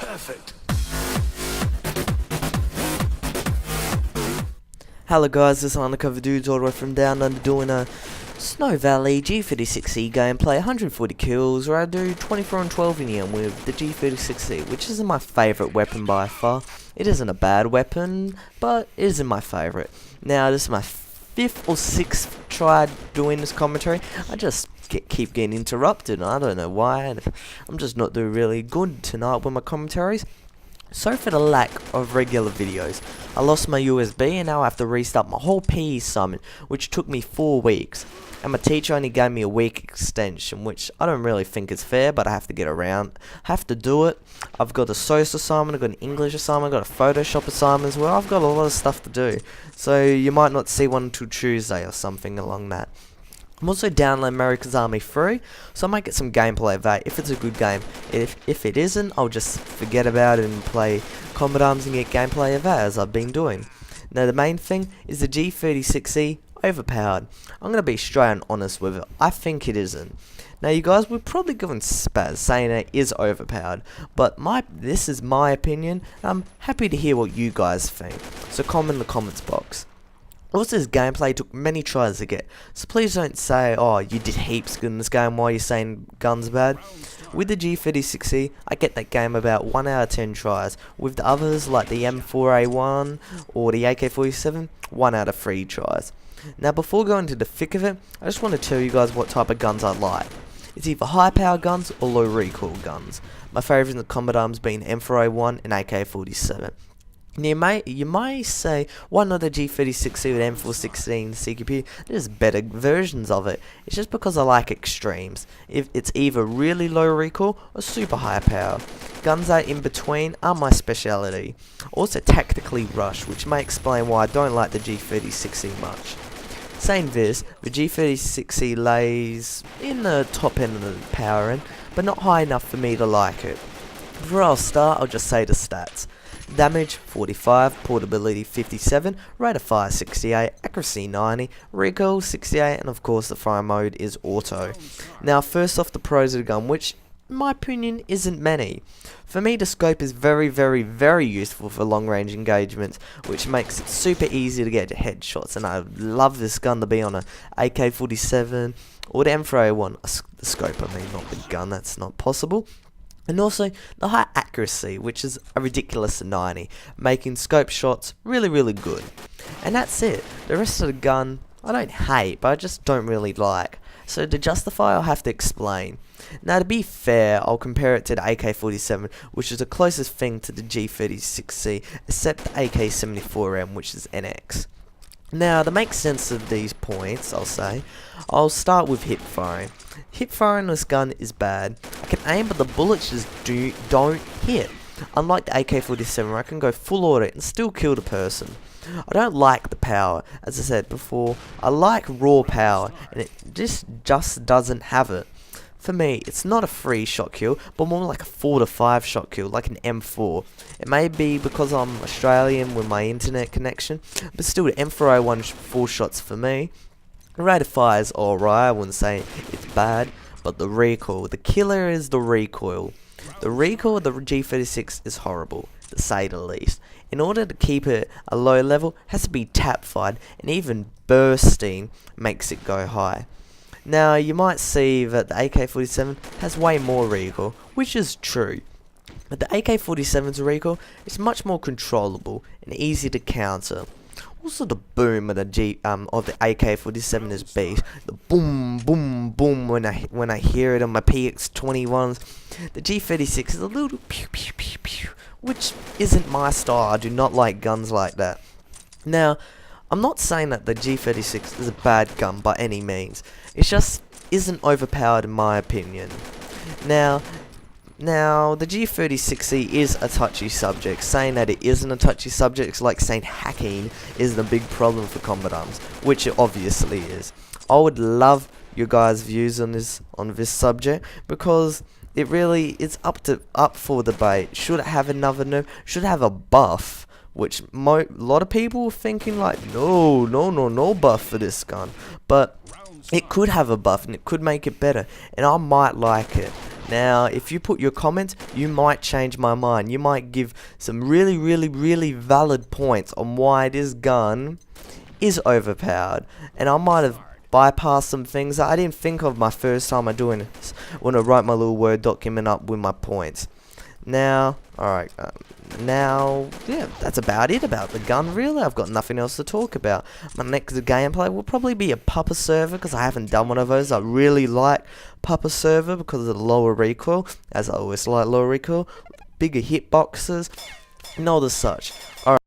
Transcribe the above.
Perfect. Hello guys, this is Undercover Dudes all the way from Down Under doing a Snow Valley G36E gameplay, 140 kills, where I do 24 and 12 in the end with the G36E, which isn't my favourite weapon by far. It isn't a bad weapon, but it isn't my favourite. Now, this is my 5th or 6th try doing this commentary. I just keep getting interrupted, I don't know why. I'm just not doing really good tonight with my commentaries. Sorry for the lack of regular videos. I lost my USB and now I have to restart my whole PE assignment, which took me 4 weeks. And my teacher only gave me a week extension, which I don't really think is fair, but I have to get around. I have to do it. I've got a SOS assignment, I've got an English assignment, I've got a Photoshop assignment as well. I've got a lot of stuff to do. So you might not see one until Tuesday or something along that. I'm also downloading America's Army free, so I might get some gameplay of that if it's a good game. If it isn't, I'll just forget about it and play Combat Arms and get gameplay of that as I've been doing. Now the main thing is the G36E overpowered. I'm going to be straight and honest with it. I think it isn't. Now you guys would probably go and spaz saying it is overpowered, but this is my opinion. I'm happy to hear what you guys think, so comment in the comments box. Also, this gameplay took many tries to get, so please don't say, oh, you did heaps good in this game while you're saying guns bad. With the G36E, I get that game about 1 out of 10 tries. With the others, like the M4A1 or the AK-47, 1 out of 3 tries. Now, before going to the thick of it, I just want to tell you guys what type of guns I like. It's either high power guns or low recoil guns. My favourite in the Combat Arms being M4A1 and AK-47. You may say, why not the G36E with M416 CQP? There's better versions of it. It's just because I like extremes. If it's either really low recoil or super high power. Guns that in between are my speciality. Also tactically rush, which may explain why I don't like the G36E much. Saying this, the G36E lays in the top end of the power end, but not high enough for me to like it. Before I'll start, I'll just say the stats. Damage 45, portability 57, rate of fire 68, accuracy 90, recoil 68, and of course the fire mode is auto. Now first off, the pros of the gun, which in my opinion isn't many. For me, the scope is very useful for long range engagements, which makes it super easy to get headshots, and I love this gun to be on a AK-47 or the M4A1. The scope, I mean, not the gun, that's not possible. And also, the high accuracy, which is a ridiculous 90, making scope shots really good. And that's it. The rest of the gun, I don't hate, but I just don't really like. So to justify, I'll have to explain. Now to be fair, I'll compare it to the AK-47, which is the closest thing to the G36C, except the AK-74M, which is NX. Now, to make sense of these points, I'll start with hip firing. Hip firing on this gun is bad. I can aim, but the bullets just don't hit. Unlike the AK-47, where I can go full auto and still kill the person. I don't like the power. As I said before, I like raw power, and it just doesn't have it. For me, it's not a 3 shot kill, but more like a 4 to 5 shot kill, like an M4. It may be because I'm Australian with my internet connection, but still the M4A1 4 shots for me. The rate of fire is alright, I wouldn't say it's bad, but the recoil, the killer is the recoil. The recoil of the G36 is horrible, to say the least. In order to keep it a low level, it has to be tap fired, and even bursting makes it go high. Now, you might see that the AK-47 has way more recoil, which is true. But the AK-47's recoil is much more controllable and easy to counter. Also, the boom of the AK-47 is beast. The boom when I hear it on my PX-21s. The G36 is a little pew pew pew pew, which isn't my style. I do not like guns like that. Now, I'm not saying that the G36 is a bad gun by any means. It just isn't overpowered in my opinion. Now the G36E is a touchy subject. Saying that it isn't a touchy subject is like saying hacking is the big problem for Combat Arms, which it obviously is. I would love your guys' views on this subject, because it really is up for debate. Should it have another nerf? Should it have a buff? Which a lot of people were thinking like, no buff for this gun. But it could have a buff and it could make it better, and I might like it. Now, if you put your comments, you might change my mind. You might give some really valid points on why this gun is overpowered. And I might have bypassed some things that I didn't think of my first time of doing this when I write my little Word document up with my points. Now, alright, yeah, that's about it about the gun, really. I've got nothing else to talk about. My next gameplay will probably be a Pupper server, because I haven't done one of those. I really like Pupper server because of the lower recoil, as I always like lower recoil, bigger hitboxes, and all the such. Alright.